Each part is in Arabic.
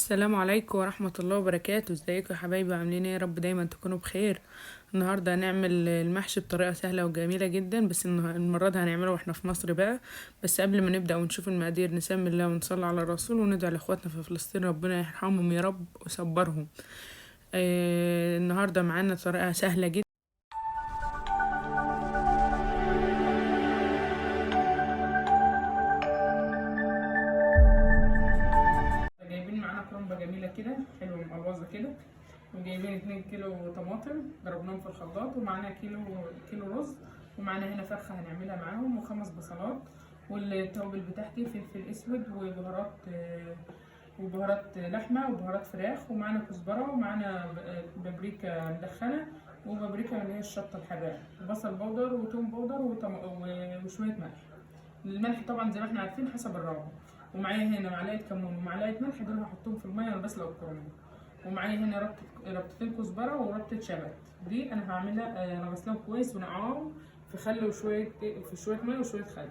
السلام عليكم ورحمة الله وبركاته. ازيكم يا حبايبي؟ عاملين ايه؟ يا رب دايما تكونوا بخير. النهاردة هنعمل المحشي بطريقة سهلة وجميلة جدا، بس المرة دي هنعمله واحنا في مصر بقى. بس قبل ما نبدأ ونشوف المقادير نسمي الله ونصلي على الرسول وندعي لاخواتنا في فلسطين ربنا يرحمهم يا رب ويصبرهم. النهاردة معانا طريقة سهلة جدا. جايبين معانا كرنبة جميلة كده حلوة مقلوظة كده، وجايبين 2 كيلو طماطم ضربناهم في الخلاط، ومعانا كيلو رز، ومعانا هنا فرخة هنعملها معاهم، و5 بصلات، والتوابل بتاعتي فلفل اسود وبهارات لحمة وبهارات فراخ، ومعانا كزبرة، ومعانا بابريكا مدخنة، وبابريكا اللي هي الشطة الحراقة، وبصل بودر وتوم بودر وشوية ملح. الملح طبعا زي ما احنا عارفين حسب الرغبة. ومعايا هنا معلقة كمون ومعلقة ملح، دول هحطهم في المية وانا بسلق الكرنب. ومعايا هنا ربطتين كزبرة وربطة شبت، دي انا هعملها انا غسلاهم كويس ونقعهم في خل وشوية في شوية مية وشوية خل.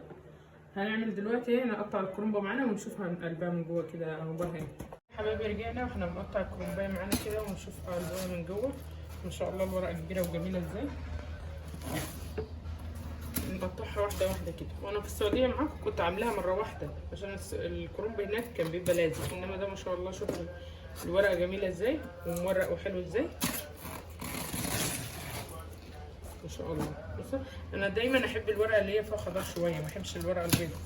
هنعمل دلوقتي نقطع الكرنبة معانا ونشوف قلبها من جوه كده اخبارها ايه. حبايبي رجعنا واحنا بنقطع الكرنبايه معانا كده ونشوف قلبها من جوه. ما شاء الله الورقة كبيرة وجميلة ازاي. نقطعها واحدة واحدة كده، وانا في السعودية معاكم كنت عاملاها مرة واحدة عشان الكرنب هناك كان بيبقى لازم، انما ده ما شاء الله شوفوا الورقة جميلة ازاي ومورق وحلو ازاي ما شاء الله. بصوا انا دايما احب الورقة اللي هي فيها خضار شوية، ما احبش الورقة البيضاء.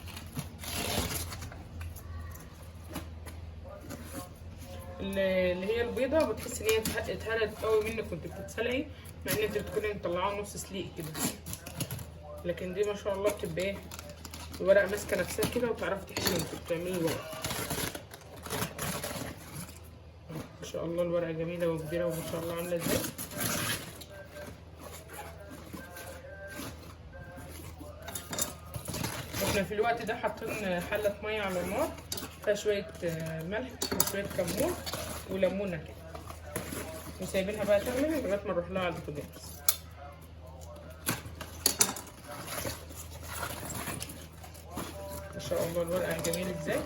اللي هي البيضة بتحس ان هي اتهرت قوي منك وانت بتتسلقي، مع ان انت بتكوني مطلعاها نص سليق كده، لكن دي ما شاء الله بتبقى ايه الورقة ماسكة نفسها كده وتعرفي تحشي وانت بتعملي الورقة. ما شاء الله الورقة جميلة وكبيرة وما شاء الله عاملة ازاي. احنا في الوقت ده حاطين حلة مية على النار فيها شوية ملح وشوية كمون وليمونة كده، وسايبينها بقى تغلي لغاية ما نروح لها على البوتاجاز. ما شاء الله الورقة جميلة ازاي.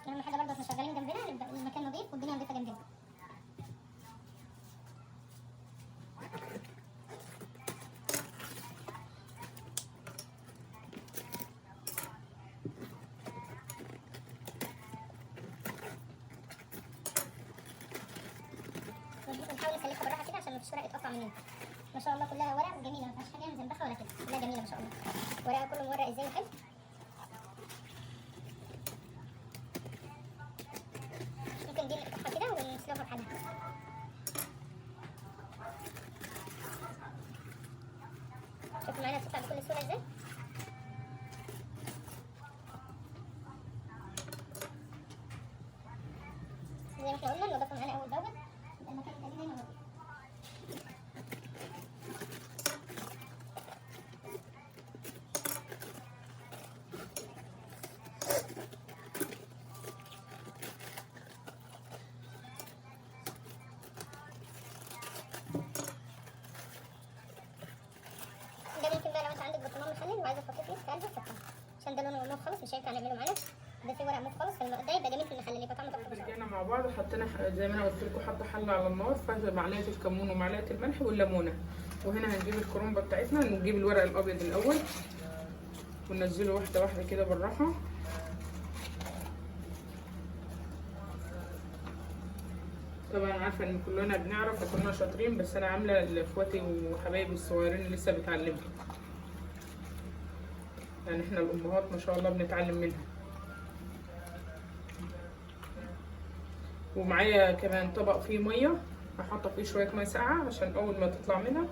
اهم حاجه برضه احنا شغالين جنبنا نبدا المكان نظيف والدنيا نظيفه جنبنا. ونحاول نسلكها بالراحه كده عشان مفيش ورق يتقطع مننا. ما شاء الله كلها ورق جميله، ما فيهاش حاجه مزنبخه ولا كده، كلها جميله ما شاء الله. ورقها كله مورق ازاي وحلو. ممكن دي نقطعها كده ونسلقها بحالها. شوفوا معانا بتطلع بكل سهوله ازاي. زي ما احنا قلنا نضيفها معانا اول باول، يبقى المكان يبقى دايما نظيف. ده ممكن بقى لو انت عندك برطمان مخلل وعايزه تحطيه في قلبه تحطه، عشان ده لونه موف خالص مش هينفع نعمله معانا. ده في ورق موف خالص، ده يبقى جميل في المخلل، يبقى طعمه تحفه. رجعنا مع بعض حطينا زي ما انا قلت لكم حاطه حله على النار فيها معلقه الكمون ومعلقه الملح والليمونه. وهنا هنجيب الكرنبه بتاعتنا، نجيب الورق الابيض الاول وننزله واحده واحده كده بالراحه. طبعا عارفه ان كلنا بنعرف وكلنا شاطرين، بس انا عامله لاخواتي وحبايبي الصغيرين اللي لسه بيتعلموا، يعني احنا الامهات ما شاء الله بنتعلم منها. ومعايا كمان طبق فيه ميه هحط فيه شويه ميه ساقعه عشان اول ما تطلع منها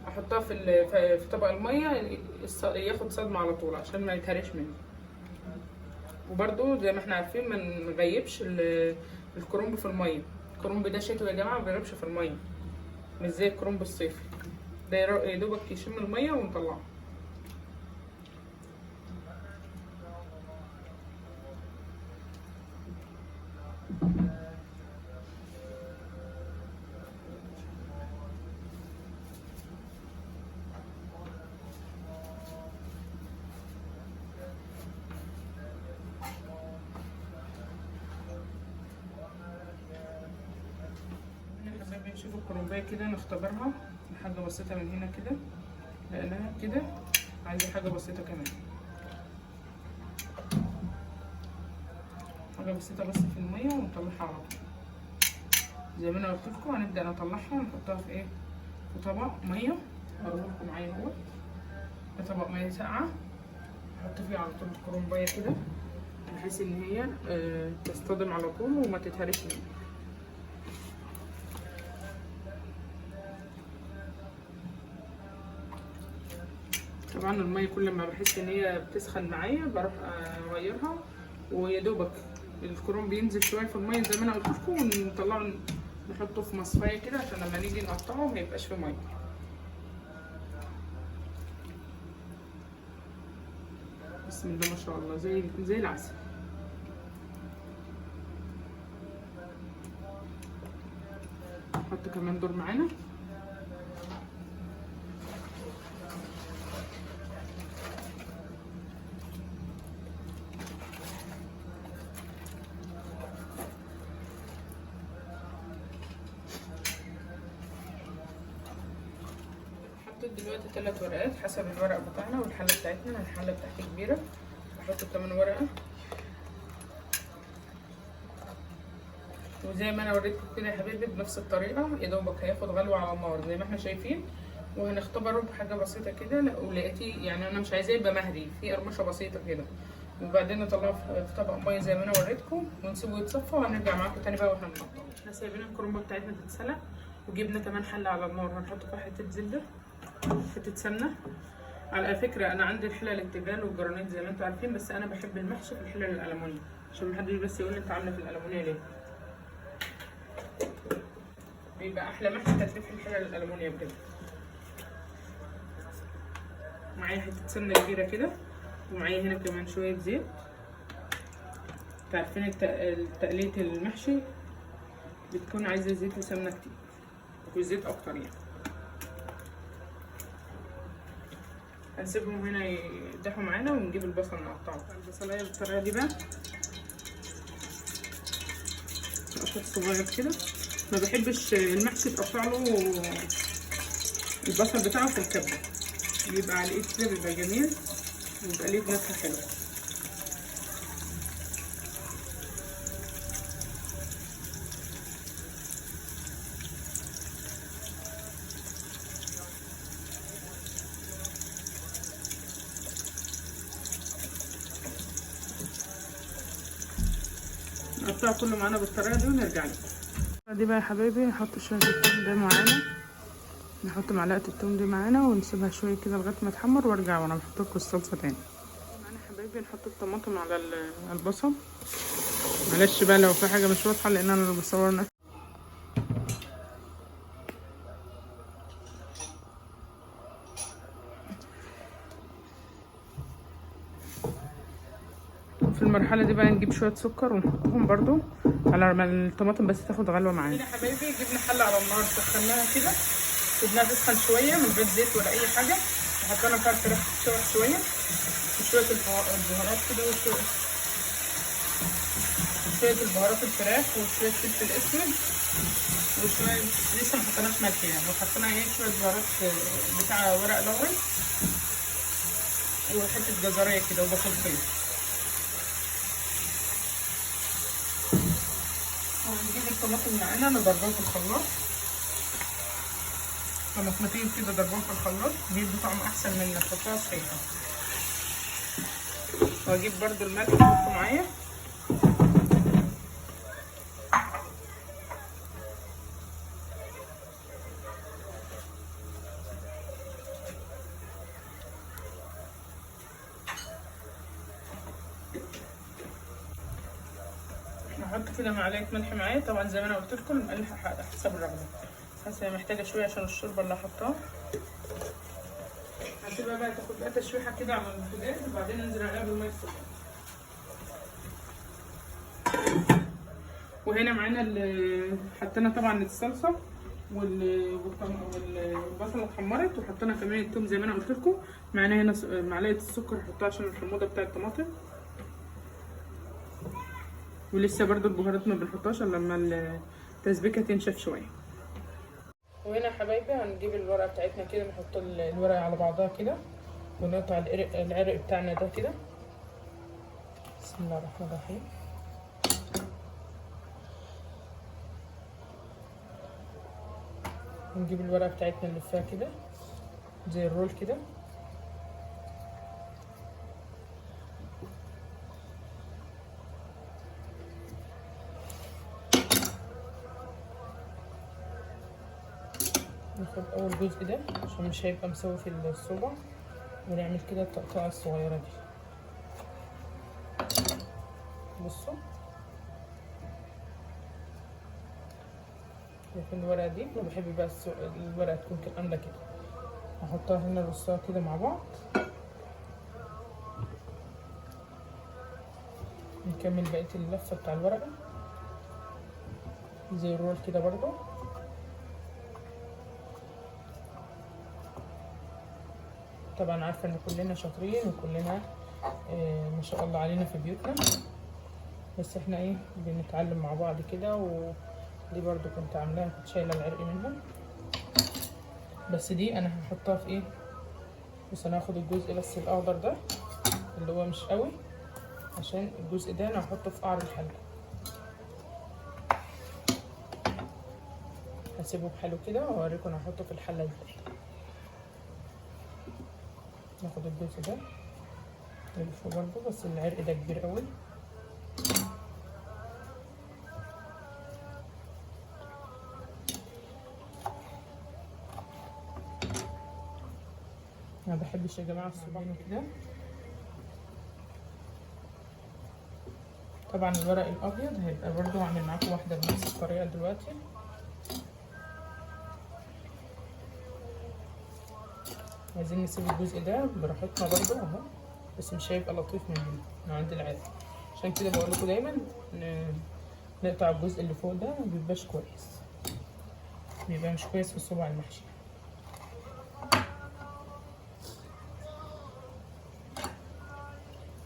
احطها في طبق الميه ياخد صدمه على طول عشان ما يتهرش منه. وبرده زي ما احنا عارفين ما نغيبش الكرنب في الميه. الكرنب ده شتوي يا جماعه ما بيغيبش في الميه، مش زي الكرنب الصيفي ده يا دوبك يشم الميه ونطلعه. نشوف الكرنبايه كده نختبرها. حاجه بسيطه من هنا كده، لقيناها كده، عايزه حاجه بسيطه كمان، حاجه بسيطه بس في الميه ونطلعها على طول. زي ما انا قلت لكم هنبدا نطلعها ونحطها في ايه، في طبق ميه. هقول لكم معايا اهو، ده طبق ميه ساقعه، احط فيه على طول الكرنبايه كده بحيث ان هي تصطدم على طول وما تتهرش مني. طبعا الميه كل ما بحس ان هي بتسخن معايا بروح اغيرها، ويا دوبك الكرنب بينزل شويه في الميه زي ما انا قلت لكم، ونطلعه نحطه في مصفايه كده عشان لما نيجي نقطعه ما يبقاش في ميه. بسم الله ما شاء الله، زي العسل. نحط كمان دور معانا. حطيت دلوقتي 3 ورقات حسب الورق بتاعنا والحله بتاعتنا. الحله بتاعتي كبيره، بحط كمان ورقه. وزي ما انا وريتكم كده يا حبايبي بنفس الطريقه، يا دوبك هياخد غلوه على النار زي ما احنا شايفين، وهنختبره بحاجه بسيطه كده. لا ولقيتي يعني انا مش عايزاه يبقى مهري، في قرمشه بسيطه كده، وبعدين نطلعه في طبق ميه زي ما انا وريتكم ونسيبه يتصفى، وهنرجع معاكم تاني بقى واحنا بنقطعه. احنا سايبين الكرنبه بتاعتنا تتسلق، وجبنا كمان حله على النار هنحط فيها حته زبده، حته سمنه. على فكره انا عندي الحلل التيفال والجرانيت زي ما انتم عارفين، بس انا بحب المحشي في الحلل الالومنيوم عشان محدش بس يقول لي انت عامله في الالومنيوم ليه. بيبقى احلى محشي تكليف الحلل الالومنيوم كده. معايا حته سمنه كبيره كده، ومعايا هنا كمان شويه زيت. عارفين تقليه المحشي بتكون عايزه زيت وسمنه كتير وزيت اكتر يعني. هنسيبهم هنا يدحوا معانا ونجيب البصل نقطعه. البصلايه بالطريقه دي بقى نقطع صغير كده. ما بحبش المحشي تقطع له البصل بتاعه في الكبه، بيبقى على الايد كده بيبقى جميل ويبقى ليه نكهه حلوه. نقطعه كله معانا بالطريقه دي ونرجع لكم. دي بقى يا حبايبي نحط شويه الثوم ده معانا، نحط معلقه الثوم دي معانا ونسيبها شويه كده لغايه ما تحمر، وارجع وانا بحط لكم الصلصه تاني. معانا يا حبايبي نحط الطماطم على البصل. معلش بقى لو في حاجه مش واضحه لان انا اللي بصور نفسي. في المرحله دي بقى نجيب شويه سكر ونحطهم برضو على ما الطماطم بس تاخد غلوه معانا. هنا يا حبايبي جبنا حله على النار سخناها كده، سيبناها تسخن شويه من غير زيت ولا اي حاجه، وحطينا فيها الفراخ تتشوح شويه وشويه البهارات كده وشويه البهارات الفراخ وشويه فلفل اسود وشويه لسه ما حطيناش ملح يعني، وحطينا شويه بهارات بتاع ورق لوري وحته جزريه كده وبصلتين. ونجيب الطماطم معانا نضربهم في الخلاط، طماطمتين كده ضربهم في الخلاط بيدوا طعم احسن من انك تحطها صحيحه. واجيب برضو الملح احطه معايا. نحط كده معلقه ملح معايا، طبعا زي ما انا قلت لكم الملح حسب الرغبه، بس هي محتاجه شويه عشان الشوربه اللي هحطها. هسيبها بقى تاخد بقى تشويحه كده على البوتاجاز وبعدين ننزل عليها بالميه السخنه. وهنا معانا حطينا طبعا الصلصه والبصله اتحمرت، وحطينا كمان الثوم زي ما انا قلت لكم. معانا هنا معلقه السكر هحطها عشان الحموضه بتاع الطماطم، ولسه برضو البهارات ما بنحطهاش الا لما التسبيكه تنشف شويه. وهنا يا حبايبي هنجيب الورقه بتاعتنا كده، نحط الورقه على بعضها كده، ونقطع العرق بتاعنا ده كده. بسم الله الرحمن الرحيم. نجيب الورقه بتاعتنا نلفها كده زي الرول كده، ناخد اول جزء ده عشان مش هيبقى مسوي في الصبع، ونعمل كده التقطيعه الصغيره دي. بصوا شايفين الورقه دي؟ انا بحب بقى الورقه تكون كامله كده. هحطها هنا نرصها كده مع بعض. نكمل بقيه اللفه بتاع الورقه زي الرول كده برضو. طبعا عارفه ان كلنا شاطرين وكلنا ما شاء الله علينا في بيوتنا، بس احنا ايه بنتعلم مع بعض كده. ودي برضو كنت عاملاها، كنت شايله العرق منها، بس دي انا هحطها في ايه. بس انا هاخد الجزء بس الاخضر ده اللي هو مش قوي، عشان الجزء ده انا هحطه في قعر الحله. هسيبه بحاله كده واوريكم انا هحطه في الحله ازاي. ناخد الجزء ده نلفه برضو، بس العرق ده كبير قوي. انا مبحبش يا جماعه الصباع كده. طبعا الورق الابيض هيبقى برضو هعمل معاكم واحده بنفس الطريقه دلوقتي. عايزين نسيب الجزء ده براحتنا برضو اهو، بس مش هيبقى لطيف من عند العادي. عشان كده بقول لكم دايما نقطع الجزء اللي فوق ده، ما بيبقاش كويس، بيبقى مش كويس في الصباع المحشي.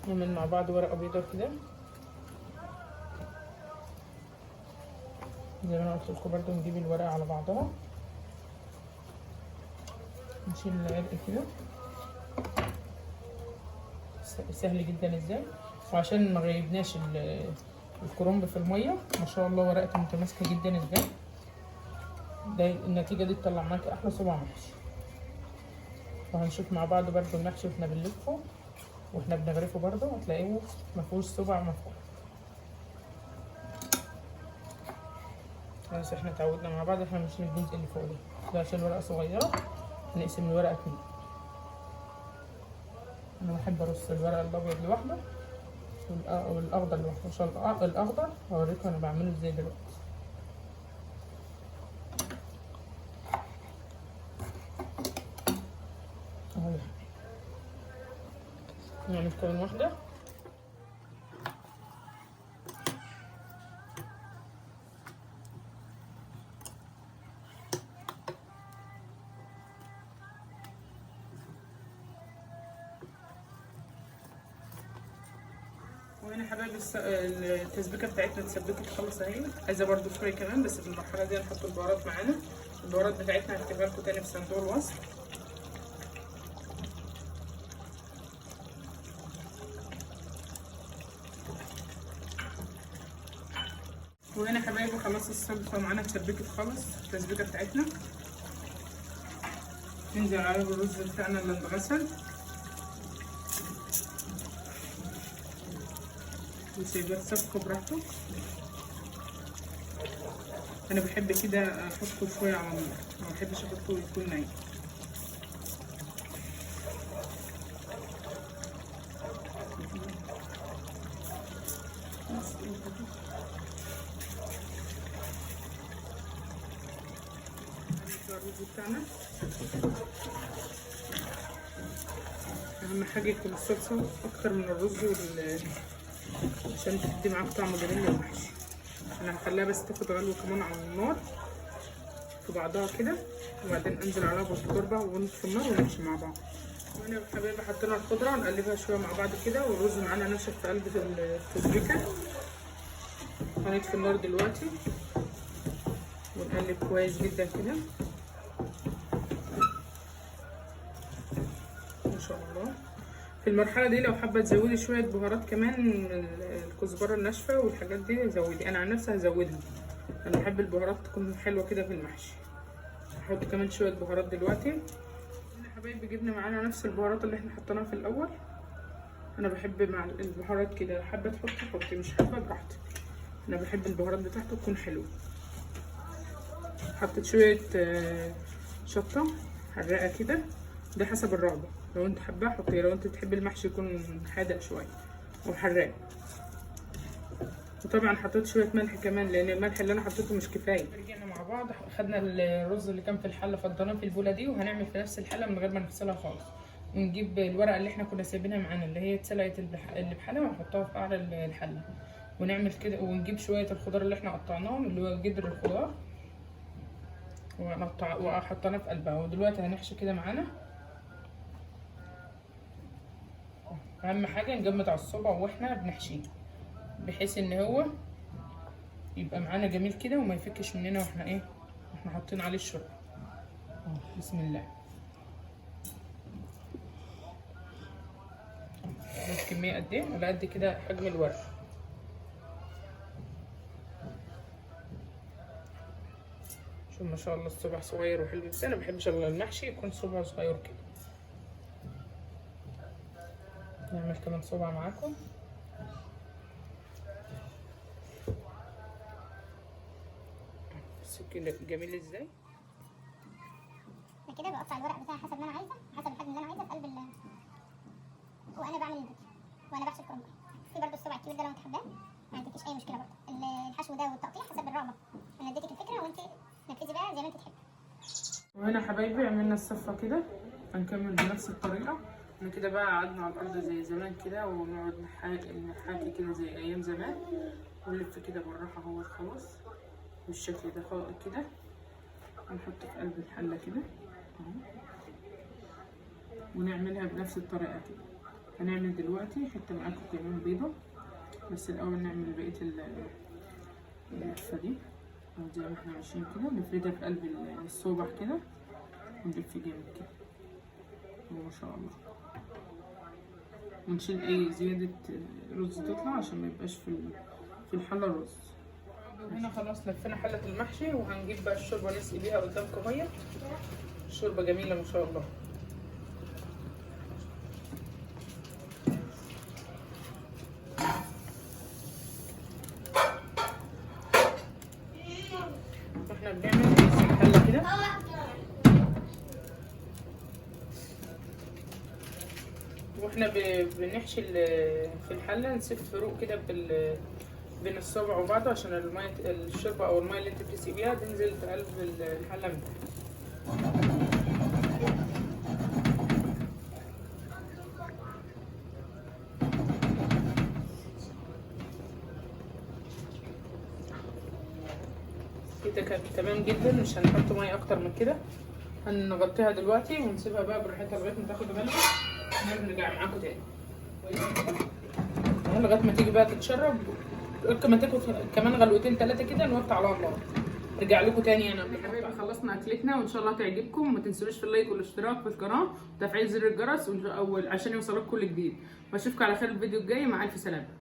نعمل مع بعض ورقه بيضاء كده زي ما انا قلت لكم برضو. نجيب الورقه على بعضها، نشيل العرق كده. سهل جدا ازاي. وعشان ما غيبناش الكرنب في الميه، ما شاء الله ورقته متماسكه جدا ازاي. ده النتيجه دي تطلع معاكي احلى صباع محشي. وهنشوف مع بعض برضو المحشي واحنا بنلفه واحنا بنغرفه برضو، هتلاقيه مفيهوش صباع مفروض. بس احنا اتعودنا مع بعض احنا بنشيل الجزء اللي فوق ده عشان ورقه صغيره، نقسم الورقه اتنين. انا بحب ارص الورق الابيض لوحده والاخضر لوحده. عشان الاخضر هوريكم انا بعمله ازاي دلوقتي. اهو نعمل كمان واحده. وهنا يا حبايبي التسبيكه بتاعتنا اتسبكت خالص اهي. عايزه برضو شويه كمان، بس في المرحله دي هنحط البهارات معانا. البهارات بتاعتنا هكتبها لكم تاني في صندوق الوصف. وهنا يا حبايبي خلاص الصلصه معانا اتسبكت خالص التسبيكه بتاعتنا. ننزل عليه بالرز بتاعنا اللي اتغسل وسيبها تصفى براحته. انا بحب كده احطه شويه على النار، ما بحبش احطه يكون نايم. الرز بتاعنا اهم حاجه يكون الصلصه اكتر من الرز عشان تدي معاك طعم جميل للمحشي. انا هخليها بس تاخد غلوه كمان على النار في بعضها كده، وبعدين انزل عليها بالشوربه ونطفي النار ونمشي مع بعض. هنا يا حبايبي حطينا الخضره نقلبها شويه مع بعض كده، والرز معانا نشف في قلب التسبيكه. هنطفي النار دلوقتي ونقلب كويس جدا كده. في المرحله دي لو حابه تزودي شويه بهارات كمان، الكزبره الناشفه والحاجات دي زودي. انا عن نفسي هزودها، انا بحب البهارات تكون حلوه كده في المحشي. هحط كمان شويه بهارات دلوقتي. يا حبايبي جبنا معانا نفس البهارات اللي احنا حطيناها في الاول. انا بحب مع البهارات كده، حابه تحطي مش حابه براحتك. انا بحب البهارات بتاعته تكون حلوه. حطيت شويه شطه حراقه كده، ده حسب الرغبه، لو انت حباه حطيه، لو انت بتحبي المحشي يكون حادق شويه وحراق. وطبعا حطيت شويه ملح كمان لان الملح اللي انا حطيته مش كفايه. رجعنا مع بعض، خدنا الرز اللي كان في الحله فضيناه في البوله دي، وهنعمل في نفس الحله من غير ما نغسلها خالص. ونجيب الورقه اللي احنا كنا سايبينها معانا اللي هي اتسلقت اللي بحالها، ونحطها في قعر الحله ونعمل كده. ونجيب شويه الخضار اللي احنا قطعناهم اللي هو جدر الخضار وحطيناه في قلبها. ودلوقتي هنحشي كده معانا. اهم حاجه نجمد على الصبع واحنا بنحشيه، بحيث ان هو يبقى معانا جميل كده وما يفكش مننا واحنا حاطين عليه الشوربه. بسم الله. الكميه قد ايه؟ على قد كده حجم الورق. شوف ما شاء الله الصبع صغير وحلو، بس انا مبحبش المحشي يكون صبع صغير كده. نعمل كمان صبع معاكم. بصوا كده جميل ازاي. انا كده بقطع الورق بتاعي حسب ما انا عايزه، حسب الحجم اللي انا عايزه في قلب وانا بعمل الفيديو وانا بحشي الكرنب. في برضه الصبع الكبير ده لو انت حباه ما عندكيش اي مشكله برضه. الحشو ده والتقطيع حسب الرغبه. انا اديتك الفكره وانت نفذي بقى زي ما انت تحبي. وهنا حبايبي عملنا الصفه كده، هنكمل بنفس الطريقه. احنا كده بقى قعدنا على الارض زي زمان كده، ونقعد نحاكي كده زي ايام زمان، ونلف كده بالراحه اهو خلاص بالشكل ده كده. هنحط في قلب الحله كده اهو، ونعملها بنفس الطريقه كده. هنعمل دلوقتي حته معاكم كمان بيضه، بس الاول نعمل بقيه اللفه دي زي ما احنا ماشيين كده. نفردها في قلب الصوبع كده ونلف جامد كده ما شاء الله. ونشيل اي زياده رز تطلع عشان ما يبقاش في الحله رز. هنا خلاص لفينا حله المحشي، وهنجيب بقى الشوربه نسقي بيها قدامكم اهي. الشوربه جميله ما شاء الله. واحنا بنعمل الحله كده واحنا بنحشي في الحله، نسيب فروق كده بين الصبع وبعضه عشان الميه الشوربه او الميه اللي انت بتسقي بيها تنزل في قلب الحله من تحت. كده كانت تمام جدا، مش هنحط ميه اكتر من كده. هنغطيها دلوقتي ونسيبها بقى براحتها لغايه ما تاخد بالها، ونرجع معاكم تاني لغايه ما تيجي بقى تتشرب. ما تاخد كمان غلوتين 3 كده نوطي على النار. ارجع لكم تاني. انا حبايبي خلصنا اكلتنا وان شاء الله تعجبكم. وما تنسوش في اللايك والاشتراك في القناه وتفعيل زر الجرس عشان يوصلك كل جديد. واشوفكم على خير الفيديو الجاي. مع الف سلامه.